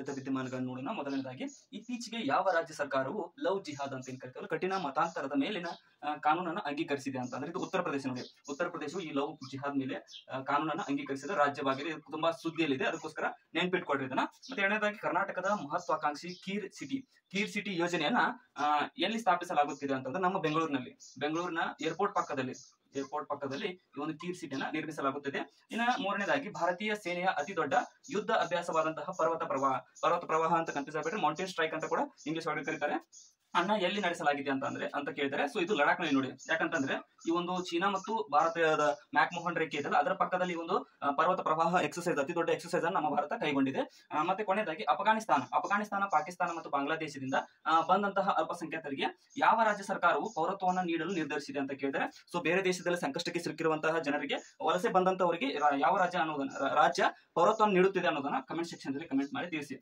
ಆಧಾರಿತ ವಿದ್ಯಮಾನಗಳನ್ನು ನೋಡೋಣ. ಮೊದಲನೇದಾಗಿ, ಇತ್ತೀಚೆಗೆ ಯಾವ ರಾಜ್ಯ ಸರ್ಕಾರವು ಲವ್ ಜಿಹಾದ್ ಅಂತ ಏನ್ ಕರಿತೀವಲ್ಲ, ಕಠಿಣ ಮತಾಂತರದ ಮೇಲಿನ ಕಾನೂನನ್ನು ಅಂಗೀಕರಿಸಿದೆ ಅಂತ ಅಂದ್ರೆ ಇದು ಉತ್ತರ ಪ್ರದೇಶ ನೋಡಿ. ಉತ್ತರ ಪ್ರದೇಶವು ಈ ಲವ್ ಜಿಹಾದ್ ಮೇಲೆ ಕಾನೂನನ್ನು ಅಂಗೀಕರಿಸಿದ ರಾಜ್ಯವಾಗಿದೆ. ಇದು ತುಂಬಾ ಸುದ್ದಿಯಲ್ಲಿದೆ, ಅದಕ್ಕೋಸ್ಕರ ನೆನ್ಪಿಟ್ಕೊಡ್ರಿ ಇದನ್ನ. ಮತ್ತೆ ಎರಡನೇದಾಗಿ, ಕರ್ನಾಟಕದ ಮಹತ್ವಾಕಾಂಕ್ಷಿ ಕೀರ್ ಸಿಟಿ ಯೋಜನೆಯನ್ನ ಎಲ್ಲಿ ಸ್ಥಾಪಿಸಲಾಗುತ್ತಿದೆ ಅಂತಂದ್ರೆ ನಮ್ಮ ಬೆಂಗಳೂರಿನ ಏರ್ಪೋರ್ಟ್ ಪಕ್ಕದಲ್ಲಿ ಈ ಒಂದು ಕೀರ್ ಸಿಟಿಯನ್ನ ನಿರ್ಮಿಸಲಾಗುತ್ತಿದೆ. ಇನ್ನು ಮೂರನೇದಾಗಿ, ಭಾರತೀಯ ಸೇನೆಯ ಅತಿ ದೊಡ್ಡ ಯುದ್ಧ ಅಭ್ಯಾಸವಾದಂತಹ ಪರ್ವತ ಪ್ರವಾಹ ಅಂತ ಕನ್ಫ್ಯೂಸ್ ಆಗಬೇಡ್ರಿ, ಮೌಂಟೇನ್ ಸ್ಟ್ರೈಕ್ ಅಂತ ಕೂಡ ಇಂಗ್ಲಿಷ್ ಒಳಗೆ ಕರೀತಾರೆ, ಅನ್ನ ಎಲ್ಲಿ ನಡೆಸಲಾಗಿದೆ ಅಂತ ಕೇಳಿದರೆ, ಸೊ ಇದು ಲಡಾಖ್ ನಲ್ಲಿ ನೋಡಿ. ಯಾಕಂತಂದ್ರೆ ಈ ಒಂದು ಚೀನಾ ಮತ್ತು ಭಾರತದ ಮ್ಯಾಕ್ಮೋಹನ್ ರೇಖೆ ಇದೆಲ್ಲ, ಅದರ ಪಕ್ಕದಲ್ಲಿ ಒಂದು ಪರ್ವತ ಪ್ರವಾಹ ಎಕ್ಸರ್ಸೈಸ್, ಅತಿ ದೊಡ್ಡ ಎಕ್ಸರ್ಸೈಸ್ ಅನ್ನು ನಮ್ಮ ಭಾರತ ಕೈಗೊಂಡಿದೆ. ಮತ್ತೆ ಕೊನೆಯದಾಗಿ, ಅಫಘಾನಿಸ್ತಾನ, ಪಾಕಿಸ್ತಾನ ಮತ್ತು ಬಾಂಗ್ಲಾದೇಶದಿಂದ ಬಂದಂತಹ ಅಲ್ಪಸಂಖ್ಯಾತರಿಗೆ ಯಾವ ರಾಜ್ಯ ಸರ್ಕಾರವು ಪೌರತ್ವವನ್ನು ನೀಡಲು ನಿರ್ಧರಿಸಿದೆ ಅಂತ ಕೇಳಿದರೆ, ಸೊ ಬೇರೆ ದೇಶದಲ್ಲಿ ಸಂಕಷ್ಟಕ್ಕೆ ಸಿಲುಕಿರುವಂತಹ ಜನರಿಗೆ, ವಲಸೆ ಬಂದಂತವರಿಗೆ ಯಾವ ರಾಜ್ಯ ಪೌರತ್ವವನ್ನು ನೀಡುತ್ತಿದೆ ಅನ್ನೋದನ್ನ ಕಮೆಂಟ್ ಸೆಕ್ಷನ್ ನಲ್ಲಿ ಕಮೆಂಟ್ ಮಾಡಿ ತಿಳಿಸಿ.